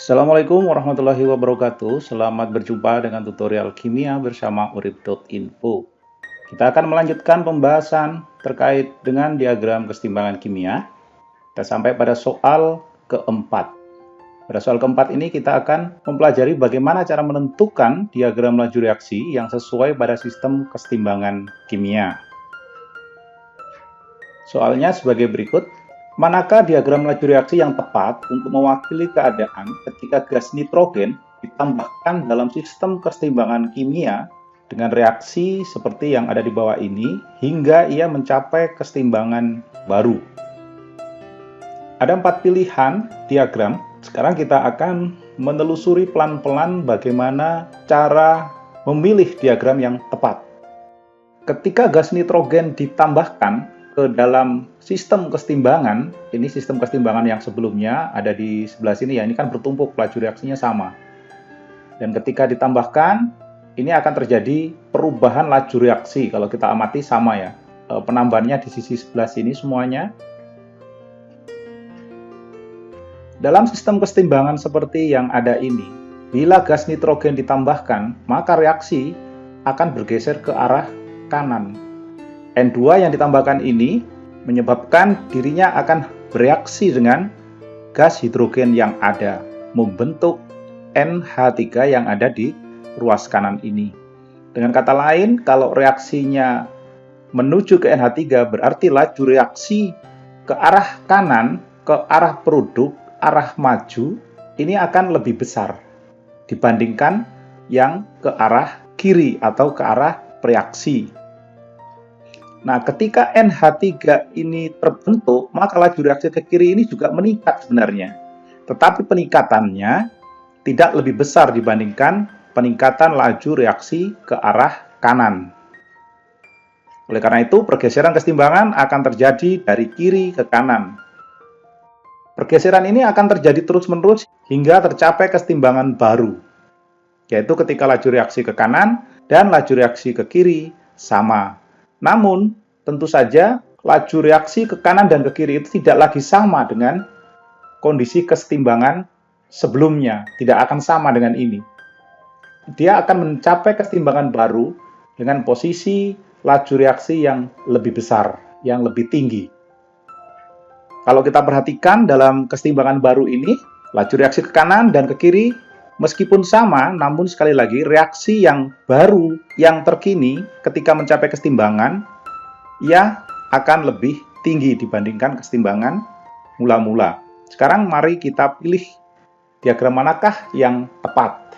Assalamualaikum warahmatullahi wabarakatuh. Selamat berjumpa dengan tutorial kimia bersama urip.info. Kita akan melanjutkan pembahasan terkait dengan diagram kesetimbangan kimia. Kita sampai pada soal keempat. Pada soal keempat ini kita akan mempelajari bagaimana cara menentukan diagram laju reaksi yang sesuai pada sistem kesetimbangan kimia. Soalnya sebagai berikut. Manakah diagram laju reaksi yang tepat untuk mewakili keadaan ketika gas nitrogen ditambahkan dalam sistem kesetimbangan kimia dengan reaksi seperti yang ada di bawah ini hingga ia mencapai kesetimbangan baru? Ada 4 pilihan diagram. Sekarang kita akan menelusuri pelan-pelan bagaimana cara memilih diagram yang tepat. Ketika gas nitrogen ditambahkan ke dalam sistem kesetimbangan, ini sistem kesetimbangan yang sebelumnya ada di sebelah sini ya, ini kan bertumpuk, laju reaksinya sama. Dan ketika ditambahkan, ini akan terjadi perubahan laju reaksi, kalau kita amati sama ya. Penambahannya di sisi sebelah sini semuanya. Dalam sistem kesetimbangan seperti yang ada ini, bila gas nitrogen ditambahkan, maka reaksi akan bergeser ke arah kanan. N2 yang ditambahkan ini menyebabkan dirinya akan bereaksi dengan gas hidrogen yang ada, membentuk NH3 yang ada di ruas kanan ini. Dengan kata lain, kalau reaksinya menuju ke NH3 berarti laju reaksi ke arah kanan, ke arah produk, arah maju, ini akan lebih besar dibandingkan yang ke arah kiri atau ke arah reaksi. Nah, ketika NH3 ini terbentuk, maka laju reaksi ke kiri ini juga meningkat sebenarnya. Tetapi peningkatannya tidak lebih besar dibandingkan peningkatan laju reaksi ke arah kanan. Oleh karena itu, pergeseran kesetimbangan akan terjadi dari kiri ke kanan. Pergeseran ini akan terjadi terus-menerus hingga tercapai kesetimbangan baru, yaitu ketika laju reaksi ke kanan dan laju reaksi ke kiri sama. Namun, tentu saja laju reaksi ke kanan dan ke kiri itu tidak lagi sama dengan kondisi kesetimbangan sebelumnya. Tidak akan sama dengan ini. Dia akan mencapai kesetimbangan baru dengan posisi laju reaksi yang lebih besar, yang lebih tinggi. Kalau kita perhatikan dalam kesetimbangan baru ini, laju reaksi ke kanan dan ke kiri meskipun sama, namun sekali lagi reaksi yang baru, yang terkini ketika mencapai kesetimbangan, ia akan lebih tinggi dibandingkan kesetimbangan mula-mula. Sekarang mari kita pilih diagram manakah yang tepat.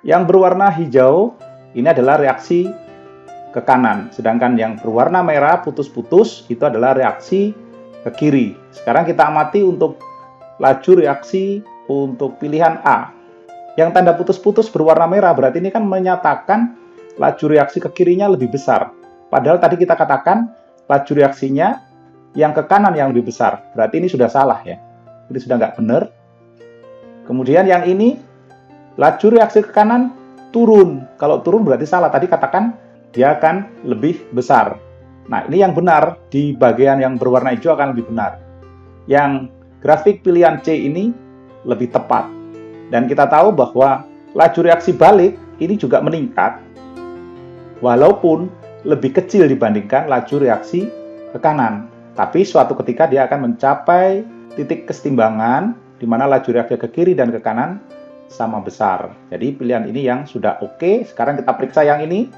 Yang berwarna hijau, ini adalah reaksi ke kanan. Sedangkan yang berwarna merah putus-putus, itu adalah reaksi ke kiri. Sekarang kita amati untuk laju reaksi untuk pilihan A. Yang tanda putus-putus berwarna merah berarti ini kan menyatakan laju reaksi ke kirinya lebih besar. Padahal tadi kita katakan laju reaksinya yang ke kanan yang lebih besar. Berarti ini sudah salah ya. Ini sudah nggak benar. Kemudian yang ini laju reaksi ke kanan turun. Kalau turun berarti salah. Tadi katakan dia akan lebih besar. Nah ini yang benar, di bagian yang berwarna hijau akan lebih benar. Yang grafik pilihan C ini lebih tepat. Dan kita tahu bahwa laju reaksi balik ini juga meningkat, walaupun lebih kecil dibandingkan laju reaksi ke kanan. Tapi suatu ketika dia akan mencapai titik kesetimbangan, di mana laju reaksi ke kiri dan ke kanan sama besar. Jadi pilihan ini yang sudah oke. Sekarang kita periksa yang ini.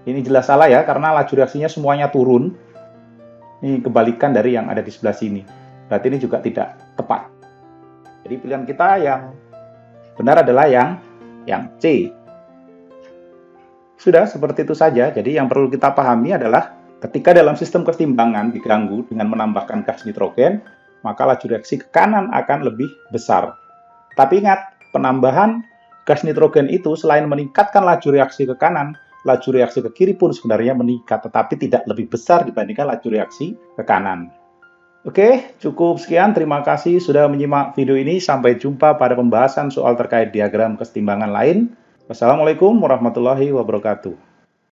Ini jelas salah ya, karena laju reaksinya semuanya turun. Ini kebalikan dari yang ada di sebelah sini. Berarti ini juga tidak tepat. Jadi pilihan kita yang benar adalah yang C. Sudah seperti itu saja. Jadi yang perlu kita pahami adalah ketika dalam sistem kesetimbangan diganggu dengan menambahkan gas nitrogen, maka laju reaksi ke kanan akan lebih besar. Tapi ingat, penambahan gas nitrogen itu selain meningkatkan laju reaksi ke kanan, laju reaksi ke kiri pun sebenarnya meningkat, tetapi tidak lebih besar dibandingkan laju reaksi ke kanan. Oke, cukup sekian. Terima kasih sudah menyimak video ini. Sampai jumpa pada pembahasan soal terkait diagram kesetimbangan lain. Wassalamualaikum warahmatullahi wabarakatuh.